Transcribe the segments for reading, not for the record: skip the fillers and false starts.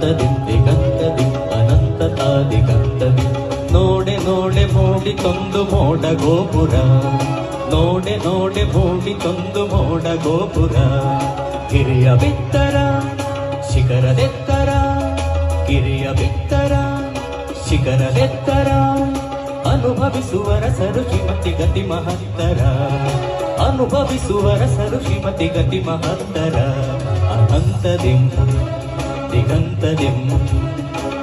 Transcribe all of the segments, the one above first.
ಅನಂತದಿಂ ದಿಗಂತದಿಂ ಅನಂತತಾದಿಗಂತದಿಂ ನೋಡೆ ನೋಡೆ ಮೂಡಿತೊಂದು ಮೋಡ ಗೋಪುರ ನೋಡೆ ನೋಡೆ ಮೂಡಿತೊಂದು ಮೋಡ ಗೋಪುರ ಗಿರಿಯ ಬಿತ್ತರ ಶಿಖರದೆತ್ತರ ಗಿರಿಯ ಬಿತ್ತರ ಶಿಖರದೆತ್ತರ ಅನುಭವಿಸುವರ ಸರು ಶ್ರೀಮತಿ ಗತಿ ಮಹತ್ತರ ಅನುಭವಿಸುವರ ಸರು ಶ್ರೀಮತಿ ಗತಿ ಮಹತ್ತರ ಅನಂತದಿಂ ದಿಗಂತದಿಂ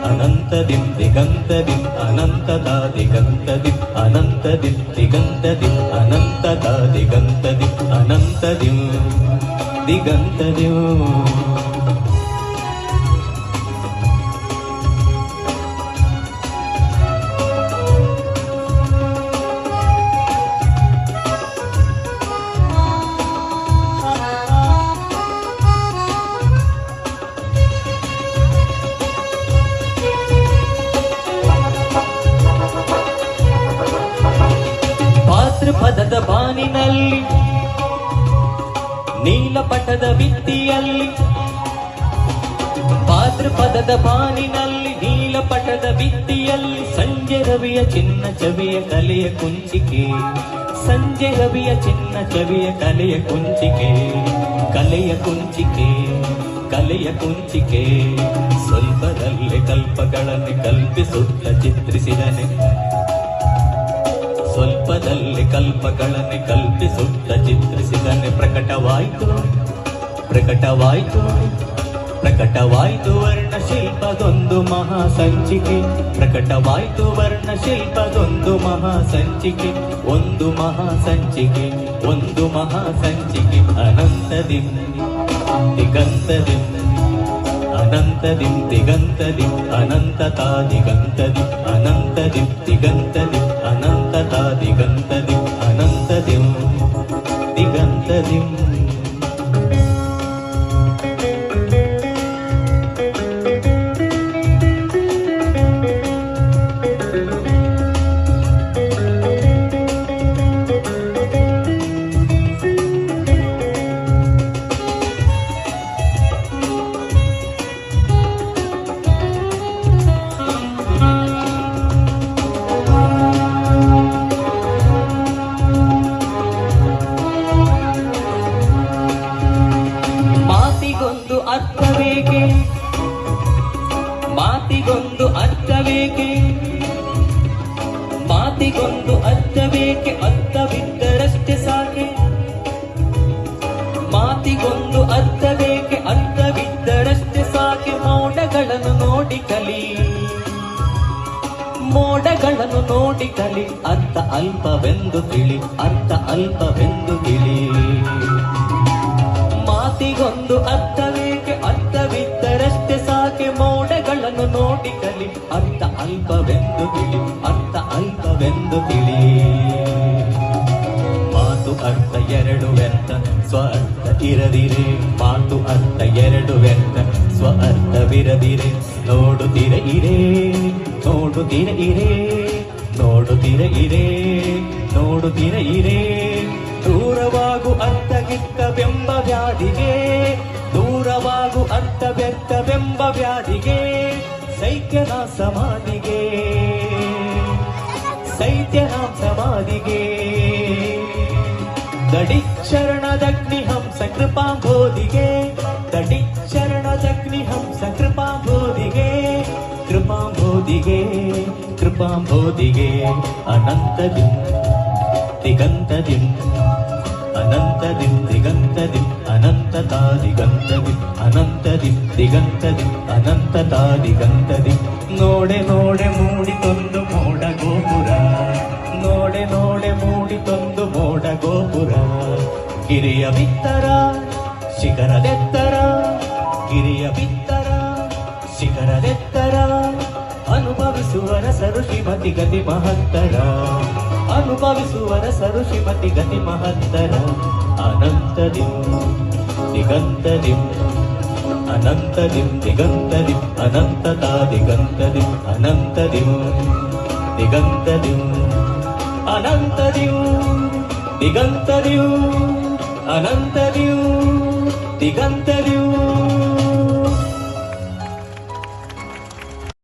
ಅನಂತದಿಂ ದಿಗಂತದಿಂ ಅನಂತದಾದಿಗಂತದಿಂ ಅನಂತದಿಂ ದಿಗಂತದಿಂ ಅನಂತದಾದಿಗಂತದಿಂ ಅನಂತದಿಂ ದಿಗಂತದಿಂ ಪದದ ಬಾನಿನಲ್ಲಿ ನೀಲಪಟದ ಭಿತ್ತಿಯಲ್ಲಿ ಪದದ ಬಾನಿನಲ್ಲಿ ನೀಲಪಟದ ಭಿತ್ತಿಯಲ್ಲಿ ಸಂಜೆ ರವಿಯ ಚಿನ್ನ ಚವಿಯ ಕಲೆಯ ಕುಂಚಿಕೆ ಸಂಜೆ ರವಿಯ ಚಿನ್ನ ಚವಿಯ ಕಲೆಯ ಕುಂಚಿಕೆ ಕಲೆಯ ಕುಂಚಿಕೆ ಕಲೆಯ ಕುಂಚಿಕೆ ಸ್ವಲ್ಪದಲ್ಲೇ ಕಲ್ಪಗಳನ್ನು ಕಲ್ಪಿಸುತ್ತ ಚಿತ್ರಿಸಿದನೆ ಸ್ವಲ್ಪದಲ್ಲಿ ಕಲ್ಪಗಳನ್ನು ಕಲ್ಪಿಸುತ್ತ ಚಿತ್ರಿಸಿದನೆ ಪ್ರಕಟವಾಯಿತು ಪ್ರಕಟವಾಯಿತು ಪ್ರಕಟವಾಯಿತು ವರ್ಣಶಿಲ್ಪದೊಂದು ಮಹಾಸಂಚಿಕೆ ಪ್ರಕಟವಾಯಿತು ವರ್ಣಶಿಲ್ಪದೊಂದು ಮಹಾಸಂಚಿಕೆ ಒಂದು ಮಹಾಸಂಚಿಕೆ ಒಂದು ಮಹಾಸಂಚಿಕೆ ಅನಂತದಿಂ ದಿಗಂತದಿಂ ಅನಂತದಿಂ ದಿಗಂತದಿಂ ಅನಂತತಾದಿಗಂತದಿಂ ಅನಂತದಿಂ ದಿಗಂತದಿಂ ಅನಂತತಾದಿಗಂತದಿಂ ಅನಂತದಿಂ ದಿಗಂತದಿಂ ಮಾತಿಗೊಂದು ಅರ್ಥವೇಕೆ ಮಾತಿಗೊಂದು ಅರ್ಥವೇಕೆ ಅರ್ಥವಿದ್ದರಷ್ಟೇ ಸಾಕೆ ಮಾತಿಗೊಂದು ಅರ್ಥವೇಕೆ ಅರ್ಥವಿದ್ದರಷ್ಟೇ ಸಾಕೆ ಮೋಡಗಳನ್ನು ನೋಡಿ ಕಲಿ ಮೋಡಗಳನ್ನು ನೋಡಿ ಕಲಿ ಅರ್ಥ ಅಲ್ಪವೆಂದು ತಿಳಿ ಅರ್ಥ ಅಲ್ಪವೆಂದು ತಿಳಿ ಮಾತಿಗೊಂದು ಅರ್ಥವೇಕೆ ಅರ್ಥವಿದ್ದರಷ್ಟೇ ಸಾಕೆ ಮೋಡಗಳನ್ನು ನೋಡಿ ಕಲಿ ಅರ್ಥ ಅಲ್ಪವೆಂದು ತಿಳಿ ಅರ್ಥ ಅಲ್ಪವೆಂದು ತಿಳಿ ಮಾತು ಅರ್ಥ ಎರಡು ವ್ಯರ್ಥ ಸ್ವ ಅರ್ಥ ಇರದಿರೆ ಮಾತು ಅರ್ಥ ಎರಡು ವ್ಯರ್ಥ ಸ್ವ ಅರ್ಥವಿರದಿರೆ ನೋಡುತ್ತಿರ ಇರೇ ನೋಡುತ್ತಿರ ಇರೇ ನೋಡುತ್ತಿರ ಇರೇ ನೋಡುತ್ತಿರ ಇರೇ ದೂರವಾಗು ಅರ್ಥಗಿತ್ತವೆಂಬ ವ್ಯಾಧಿಗೆ ದೂರವಾಗು ಅರ್ಥ ವ್ಯಕ್ತವೆಂಬ ವ್ಯಾಧಿಗೆ ಸೈತ್ಯನ ಸಮಾಧಿಗೆ ಸೈತ್ಯನ ಸಮಾಧಿಗೆ ದಡಿ ಶರಣದಗ್ನಿ ಹಂಸ ಕೃಪಾಂಬೋಧಿಗೆ ದಡಿ ಶರಣದಗ್ನಿ ಹಂಸ ಕೃಪಾಂಬೋಧಿಗೆ ಕೃಪಾಂಬೋಧಿಗೆ ಕೃಪಾಂಬೋಧಿಗೆ ಅನಂತದಿಂ ದಿಗಂತದಿಂ ಅನಂತದಿಂ ದಿಗಂತದಿಂ ಅನಂತತಾದಿಗಂತದಿಂ ಅನಂತದಿಂ ದಿಗಂತದಿಂ ಅನಂತತಾದಿಗಂತದಿಂ ನೋಡೆ ನೋಡೆ ಮೂಡಿತೊಂದು ಮೋಡ ಗೋಪುರ ನೋಡೆ ನೋಡೆ ಮೂಡಿತೊಂದು ಮೋಡ ಗೋಪುರ ಗಿರಿಯ ಬಿತ್ತರ ಶಿಖರದೆತ್ತರ ಗಿರಿಯ ಬಿತ್ತರ ಶಿಖರದೆತ್ತರ ಅನುಭವಿಸುವರ ಸರು ಶ್ರೀಮತಿ ಗತಿ ಮಹತ್ತರ ಅನುಭವಿಸುವರ ಸರು ಶ್ರೀಮತಿ ಗತಿ ಮಹತ್ತರ ಅನಂತದಿಂ ದಿಗಂತದಿಂ ಅನಂತದಿಂ ದಿಗಂತದಿಂ ಅನಂತತಾದಿಗಂತದಿಂ ಅನಂತದಿಂ ದಿಗಂತದಿಂ ಅನಂತದಿಂ ದಿಗಂತದಿಂ ಅನಂತದಿಂ ದಿಗಂತದಿಂ